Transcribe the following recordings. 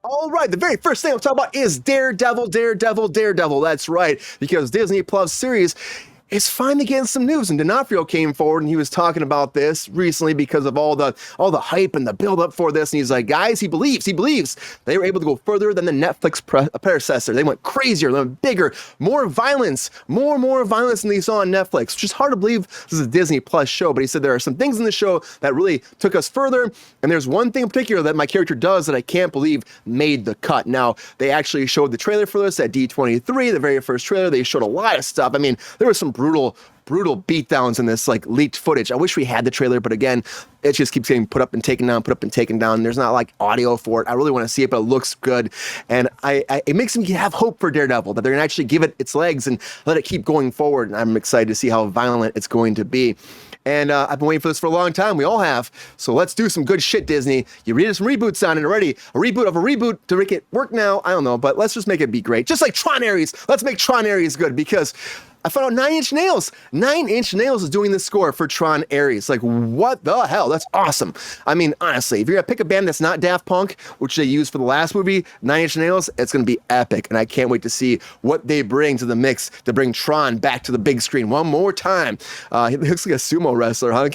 All right, the very first thing I'm talking about is Daredevil, Daredevil, Daredevil. That's right, because Disney Plus series is finally getting some news. And D'Onofrio came forward and he was talking about this recently because of all the hype and the build up for this. And he's like, guys, he believes they were able to go further than the Netflix predecessor. They went crazier, they went bigger, more violence than they saw on Netflix, which is hard to believe this is a Disney Plus show. But he said there are some things in the show that really took us further. And there's one thing in particular that my character does that I can't believe made the cut. Now, they actually showed the trailer for this at D23, the very first trailer. They showed a lot of stuff. I mean, there was some brutal beatdowns in this like leaked footage. I wish we had the trailer, but again, it just keeps getting put up and taken down. There's not like audio for it. I really want to see it, but it looks good. And it makes me have hope for Daredevil that they're gonna actually give it its legs and let it keep going forward. And I'm excited to see how violent it's going to be. And I've been waiting for this for a long time. We all have. So let's do some good shit, Disney. You read some reboots on it already. A reboot of a reboot to make it work now. I don't know, but let's just make it be great. Just like Tron Ares. Let's make Tron Ares good because I found out 9 Inch Nails. 9 Inch Nails is doing the score for Tron Ares. Like, what the hell? That's awesome. I mean, honestly, if you're going to pick a band that's not Daft Punk, which they used for the last movie, 9 Inch Nails, it's going to be epic. And I can't wait to see what they bring to the mix to bring Tron back to the big screen one more time. He looks like a sumo wrestler, huh?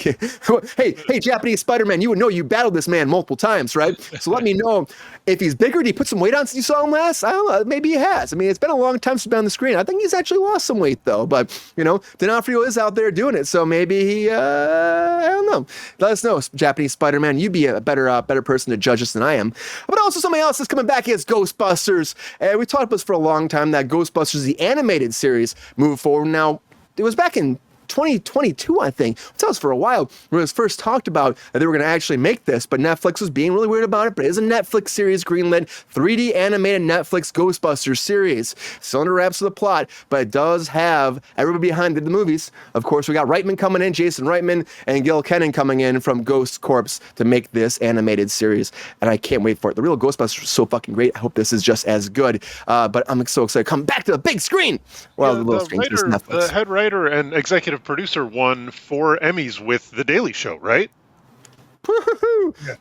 Hey, Japanese Spider-Man, you would know you battled this man multiple times, right? So let me know if he's bigger. Did he put some weight on since you saw him last? I don't know. Maybe he has. I mean, it's been a long time since he's been on the screen. I think he's actually lost some weight, though. But, you know, D'Onofrio is out there doing it. So maybe he, I don't know. Let us know, Japanese Spider-Man. You'd be a better person to judge us than I am. But also something else that's coming back is Ghostbusters. And we talked about this for a long time, that Ghostbusters, the animated series, moved forward. Now, it was back in 2022, I think. That was for a while when it was first talked about that they were going to actually make this, but Netflix was being really weird about it. But it is a Netflix series, greenlit 3D animated Netflix Ghostbusters series. Still under wraps of the plot, but it does have everybody behind the movies. Of course, we got Reitman coming in, Jason Reitman, and Gil Kennan coming in from Ghost Corps to make this animated series, and I can't wait for it. The real Ghostbusters is so fucking great. I hope this is just as good. But I'm so excited to come back to the big screen. Well, the little screen is Netflix. The head writer and executive producer won 4 Emmys with The Daily Show, right?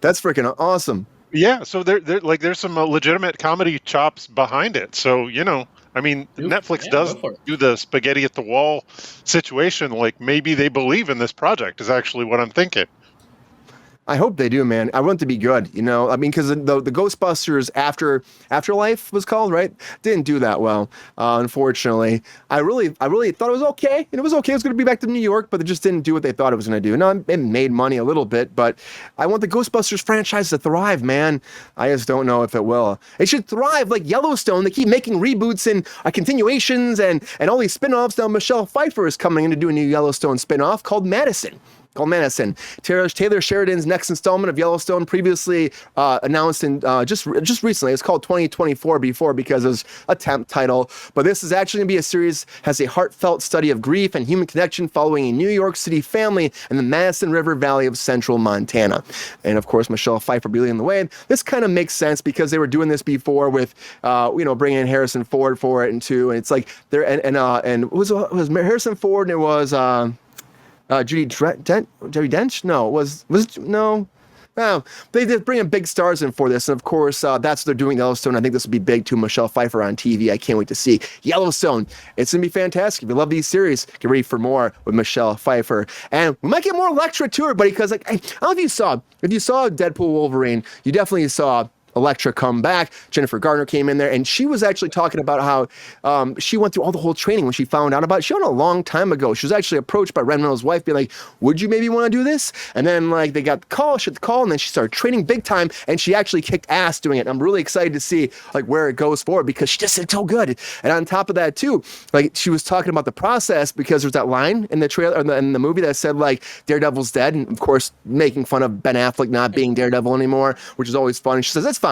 That's freaking awesome. Yeah, so there's some legitimate comedy chops behind it. So, you know, I mean, Netflix does do the spaghetti at the wall situation. Like, maybe they believe in this project is actually what I'm thinking. I hope they do, man. I want it to be good, you know? I mean, because the Ghostbusters Afterlife was called, right? Didn't do that well, unfortunately. I really thought it was okay. And it was okay. It was going to be back to New York, but it just didn't do what they thought it was going to do. No, it made money a little bit, but I want the Ghostbusters franchise to thrive, man. I just don't know if it will. It should thrive like Yellowstone. They keep making reboots and continuations and all these spin-offs. Now Michelle Pfeiffer is coming in to do a new Yellowstone spin-off called Madison. Taylor Sheridan's next installment of Yellowstone, previously announced in just recently. It's called 2024 before because it was a temp title. But this is actually going to be a series, has a heartfelt study of grief and human connection following a New York City family in the Madison River Valley of central Montana. And of course, Michelle Pfeiffer leading the way. This kind of makes sense because they were doing this before with, bringing in Harrison Ford for it and it's like there and it was Harrison Ford and it was. Judi Dench? No. Oh, they did bring in big stars in for this, and of course, that's what they're doing Yellowstone. I think this will be big too. Michelle Pfeiffer on TV. I can't wait to see Yellowstone. It's gonna be fantastic. If you love these series, get ready for more with Michelle Pfeiffer, and we might get more Elektra to her, buddy. Because I don't know if you saw Deadpool Wolverine, you definitely saw Elektra come back. Jennifer Garner came in there, and she was actually talking about how she went through all the whole training when she found out about it. She found out a long time ago. She was actually approached by Ryan Reynolds' wife, being like, would you maybe want to do this? And then like they got the call, she had the call, and then she started training big time, and she actually kicked ass doing it. And I'm really excited to see like where it goes forward because she just did so good. And on top of that too, like she was talking about the process because there's that line in the trailer in the movie that said like Daredevil's dead, and of course making fun of Ben Affleck not being Daredevil anymore, which is always fun. And she says that's fine.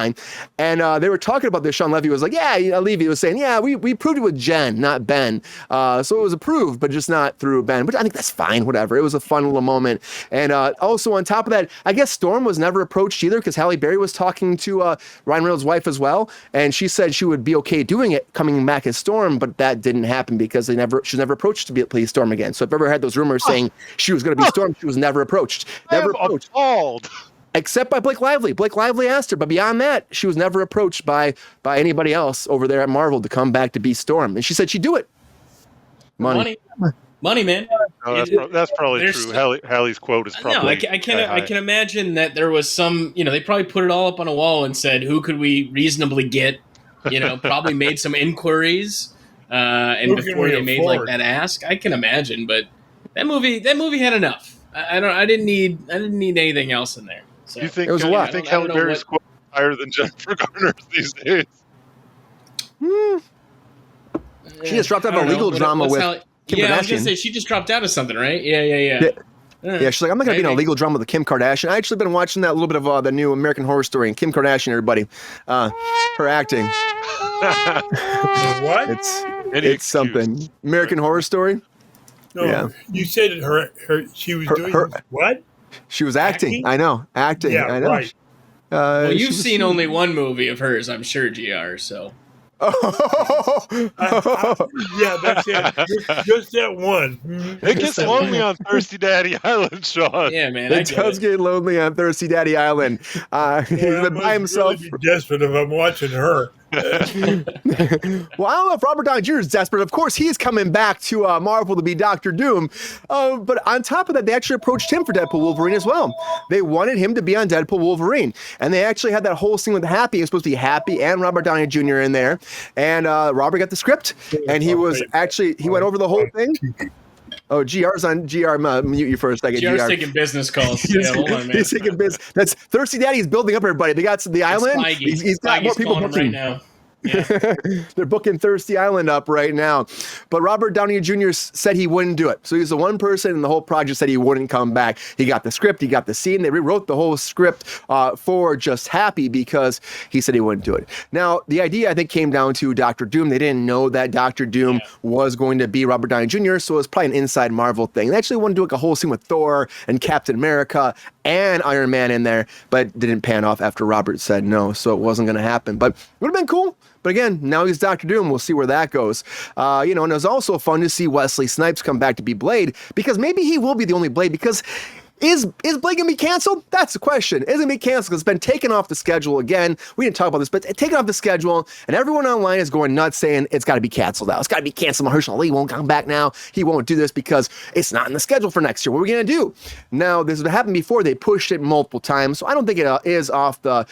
And they were talking about this. Sean Levy was like, Levy was saying, we proved it with Jen, not Ben. So it was approved, but just not through Ben. But I think that's fine, whatever. It was a fun little moment. And also on top of that, I guess Storm was never approached either because Halle Berry was talking to Ryan Reynolds' wife as well. And she said she would be okay doing it, coming back as Storm, but that didn't happen because she was never approached to play Storm again. So if you ever had those rumors saying she was going to be Storm, she was never approached. Appalled. except by Blake Lively. Blake Lively asked her, but beyond that, she was never approached by anybody else over there at Marvel to come back to be Storm. And she said she'd do it. Money, man. No, that's probably true. Hallie's quote is probably. No, I can imagine that there was some. They probably put it all up on a wall and said, "Who could we reasonably get?" Probably made some inquiries, and before they made like that ask, I can imagine. But that movie had enough. I didn't need anything else in there. So, you think it was a lot? I think Halle Berry's quote is higher than Jennifer Garner's these days. She just dropped out of a legal drama with Kim Kardashian. I was gonna say she just dropped out of something, right? Yeah. Yeah, she's like, I'm not going to be in a legal drama with Kim Kardashian. I actually been watching that little bit of the new American Horror Story and Kim Kardashian, everybody. Her acting. What? It's something. American Horror Story? No, yeah. You said she was doing what? She was acting. I know. Acting. Yeah, I know. Right. Well, you've seen only one movie of hers, I'm sure, GR, so. Yeah, that's it. Just that one. It gets lonely on Thirsty Daddy Island, Sean. Yeah, man. It does get lonely on Thirsty Daddy Island. He's been by himself. Really be desperate if I'm watching her. Well, I don't know if Robert Downey Jr. is desperate. Of course, he's coming back to Marvel to be Dr. Doom. But on top of that, they actually approached him for Deadpool Wolverine as well. They wanted him to be on Deadpool Wolverine. And they actually had that whole scene with Happy. It was supposed to be Happy and Robert Downey Jr. in there. And Robert got the script. And he went over the whole thing. Oh, GR's on GR. Mute you for a second. GR's taking business calls. Hold on, man. He's taking business. That's Thirsty Daddy. He's building up everybody. They got the island. He's got more people booking right now. Yeah. They're booking Thirsty Island up right now. But Robert Downey Jr. said he wouldn't do it. So he's the one person in the whole project said he wouldn't come back. He got the script. He got the scene. They rewrote the whole script for Just Happy because he said he wouldn't do it. Now, the idea, I think, came down to Dr. Doom. They didn't know that Dr. Doom was going to be Robert Downey Jr., so it was probably an inside Marvel thing. They actually wanted to do like a whole scene with Thor and Captain America and Iron Man in there, but didn't pan off after Robert said no, so it wasn't going to happen. But it would have been cool. But again, now he's Dr. Doom. We'll see where that goes. And it was also fun to see Wesley Snipes come back to be Blade, because maybe he will be the only Blade, because is Blade going to be canceled? That's the question. Is it going to be canceled? Because it's been taken off the schedule again. We didn't talk about this, but taken off the schedule, and everyone online is going nuts saying it's got to be canceled now. It's got to be canceled. Mahershala Ali won't come back now. He won't do this because it's not in the schedule for next year. What are we going to do? Now, this has happened before. They pushed it multiple times, so I don't think it is off the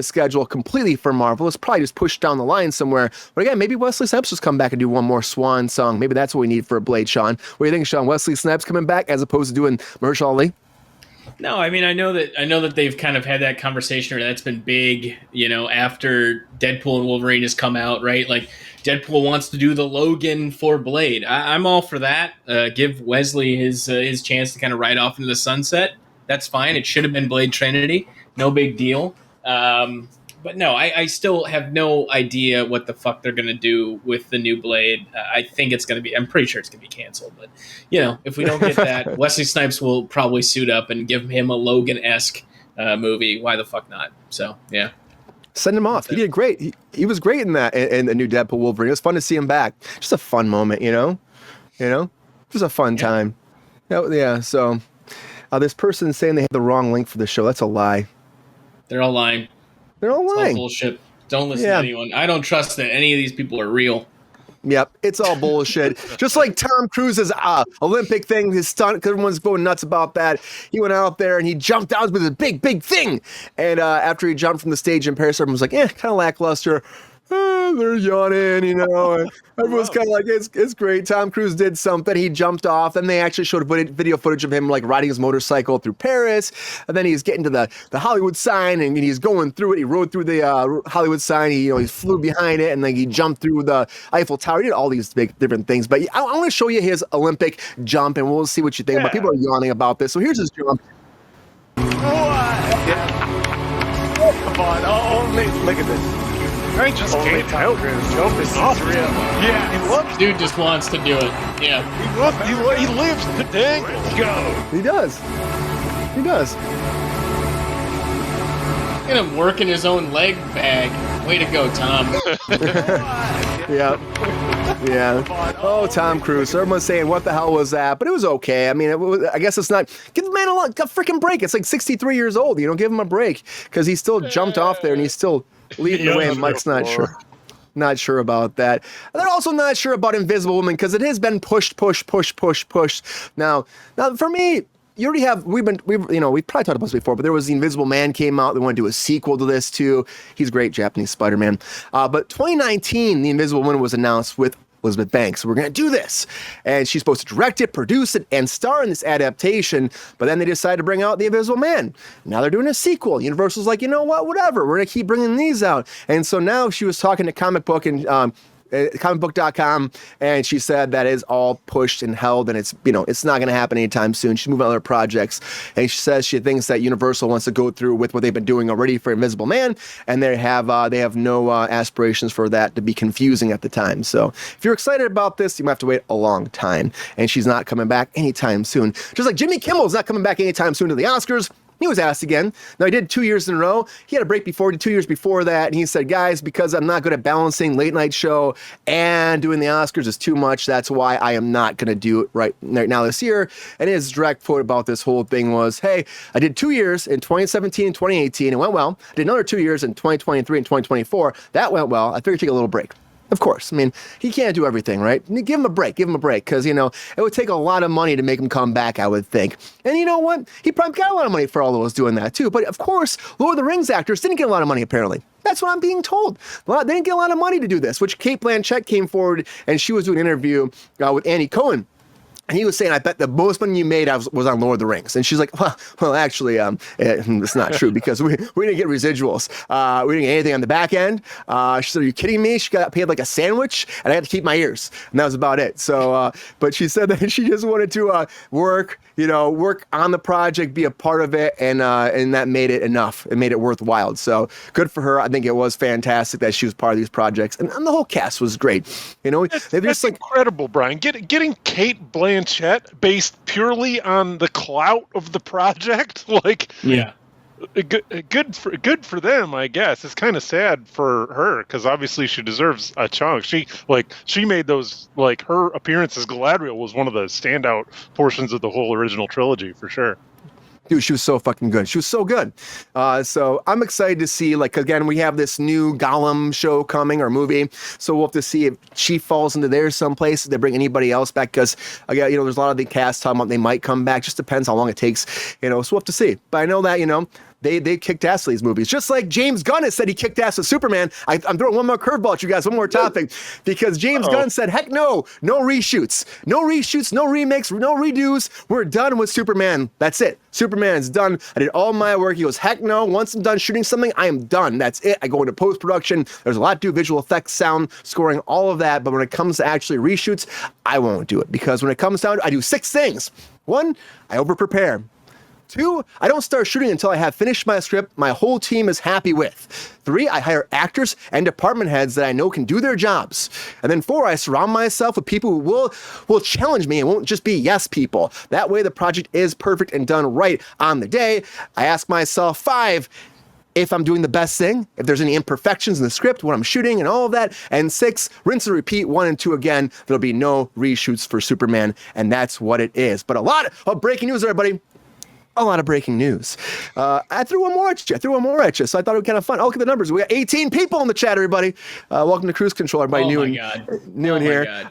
schedule completely for Marvel. It's probably just pushed down the line somewhere. But again, maybe Wesley Snipes will come back and do one more swan song. Maybe that's what we need for a Blade, Sean. What do you think, Sean? Wesley Snipes coming back as opposed to doing Mahershala Ali? No, I mean, I know that they've kind of had that conversation, or that's been big, after Deadpool and Wolverine has come out, right? Like, Deadpool wants to do the Logan for Blade. I'm all for that. Give Wesley his chance to kind of ride off into the sunset. That's fine. It should have been Blade Trinity. No big deal. But no, I still have no idea what the fuck they're going to do with the new Blade. I think it's going to be, I'm pretty sure it's going to be canceled. But, if we don't get that, Wesley Snipes will probably suit up and give him a Logan-esque movie. Why the fuck not? So, yeah. Send him off. He did great. He was great in that, in the new Deadpool Wolverine. It was fun to see him back. Just a fun moment, It was a fun time. Yeah, so this person saying they had the wrong link for the show. That's a lie. They're all lying. They're all lying. It's all bullshit. Don't listen to anyone. I don't trust that any of these people are real. Yep, it's all bullshit. Just like Tom Cruise's Olympic thing, his stunt, because everyone's going nuts about that. He went out there and he jumped out with a big, big thing. And after he jumped from the stage in Paris, everyone was like, kind of lackluster. They're yawning, And everyone's kind of like, it's great. Tom Cruise did something. He jumped off. Then they actually showed video footage of him like riding his motorcycle through Paris. And then he's getting to the Hollywood sign and he's going through it. He rode through the Hollywood sign. He flew behind it and then he jumped through the Eiffel Tower. He did all these big different things. But I want to show you his Olympic jump and we'll see what you think. But people are yawning about this. So here's his jump. Come on, only look at this. I just can't help it. This is real. Yeah, he loves. Dude just wants to do it. Yeah. He lives to dangle. Let's go. He does. He does. Look at him working his own leg bag. Way to go, Tom. Yeah. Oh, Tom Cruise. So everyone's saying, what the hell was that? But it was okay. I mean, I guess it's not. Give the man a freaking break. It's like 63 years old. Give him a break because he still jumped off there and he's still leading the way. Mike's not sure. Not sure about that. They're also not sure about Invisible Woman because it has been pushed. Now for me, you already have. We've probably talked about this before, but there was the Invisible Man came out. They want to do a sequel to this too. He's great, Japanese Spider-Man. But 2019, the Invisible Woman was announced with Elizabeth Banks. We're going to do this. And she's supposed to direct it, produce it, and star in this adaptation. But then they decided to bring out The Invisible Man. Now they're doing a sequel. Universal's like, you know what? Whatever. We're going to keep bringing these out. And so now she was talking to Comic Book and comicbook.com, and she said that is all pushed and held, and it's not going to happen anytime soon. She's moving on other projects, and she says she thinks that Universal wants to go through with what they've been doing already for Invisible Man, and they have no aspirations for that to be confusing at the time. So if you're excited about this, you might have to wait a long time, and she's not coming back anytime soon. Just like Jimmy Kimmel's not coming back anytime soon to the Oscars. He was asked again. Now, he did 2 years in a row. He had a break before, 2 years before that. And he said, guys, because I'm not good at balancing late night show and doing the Oscars is too much. That's why I am not going to do it right now this year. And his direct quote about this whole thing was, hey, I did 2 years in 2017 and 2018. It went well. I did another 2 years in 2023 and 2024. That went well. I figured take a little break. Of course. I mean, he can't do everything, right? Give him a break. Because, it would take a lot of money to make him come back, I would think. And you know what? He probably got a lot of money for all those doing that, too. But, of course, Lord of the Rings actors didn't get a lot of money, apparently. That's what I'm being told. Well, they didn't get a lot of money to do this, which Kate Blanchett came forward, and she was doing an interview with Andy Cohen. And he was saying, I bet the most money you made was on Lord of the Rings. And she's like, well, actually, it's not true because we didn't get residuals. We didn't get anything on the back end. She said, are you kidding me? She got paid like a sandwich, and I had to keep my ears. And that was about it. So, but she said that she just wanted to work on the project, be a part of it, and that made it enough. It made it worthwhile. So good for her. I think it was fantastic that she was part of these projects. And the whole cast was great. That's incredible, Brian. Getting Kate Blanchett based purely on the clout of the project, good for them, I guess. It's kind of sad for her because obviously she deserves a chunk. She made those, her appearance as Galadriel was one of the standout portions of the whole original trilogy for sure. Dude, she was so fucking good. She was so good. So I'm excited to see, again, we have this new Gollum show coming, or movie. So we'll have to see if she falls into there someplace, if they bring anybody else back. Because, again, there's a lot of the cast talking about they might come back. Just depends how long it takes, so we'll have to see. But I know that, they kicked ass with these movies. Just like James Gunn has said he kicked ass with Superman. I'm throwing one more curveball at you guys, one more topic. Because James Gunn said, heck no reshoots. No reshoots, no remakes, no redos. We're done with Superman. That's it. Superman's done. I did all my work. He goes, heck no. Once I'm done shooting something, I am done. That's it. I go into post-production. There's a lot to do, visual effects, sound, scoring, all of that. But when it comes to actually reshoots, I won't do it. Because when it comes down to it, I do 6 things. 1, I over-prepare. 2, I don't start shooting until I have finished my script my whole team is happy with. 3, I hire actors and department heads that I know can do their jobs. And then 4, I surround myself with people who will challenge me and won't just be yes people. That way the project is perfect and done right on the day. I ask myself 5, if I'm doing the best thing, if there's any imperfections in the script, what I'm shooting and all of that. And 6, rinse and repeat 1 and 2 again. There'll be no reshoots for Superman, and that's what it is. But a lot of breaking news, everybody. A lot of breaking news. I threw one more at you. So I thought it was kind of fun. Oh, look at the numbers. We got 18 people in the chat, everybody. Welcome to Kruse Control. Everybody new in here.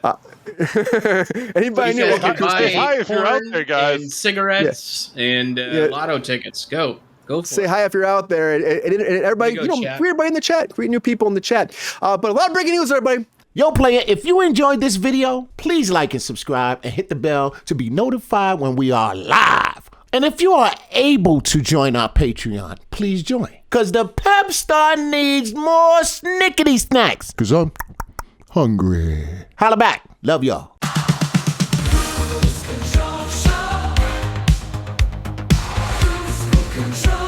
Anybody new? Hi if you're out there, guys. And cigarettes and lotto tickets. Go for Say it. hi if you're out there. And everybody, greet everybody in the chat. Greet new people in the chat. But a lot of breaking news, everybody. Yo, player, if you enjoyed this video, please like and subscribe and hit the bell to be notified when we are live. And if you are able to join our Patreon, please join. Because the Pep Star needs more snickety snacks. Because I'm hungry. Holla back. Love y'all. Control.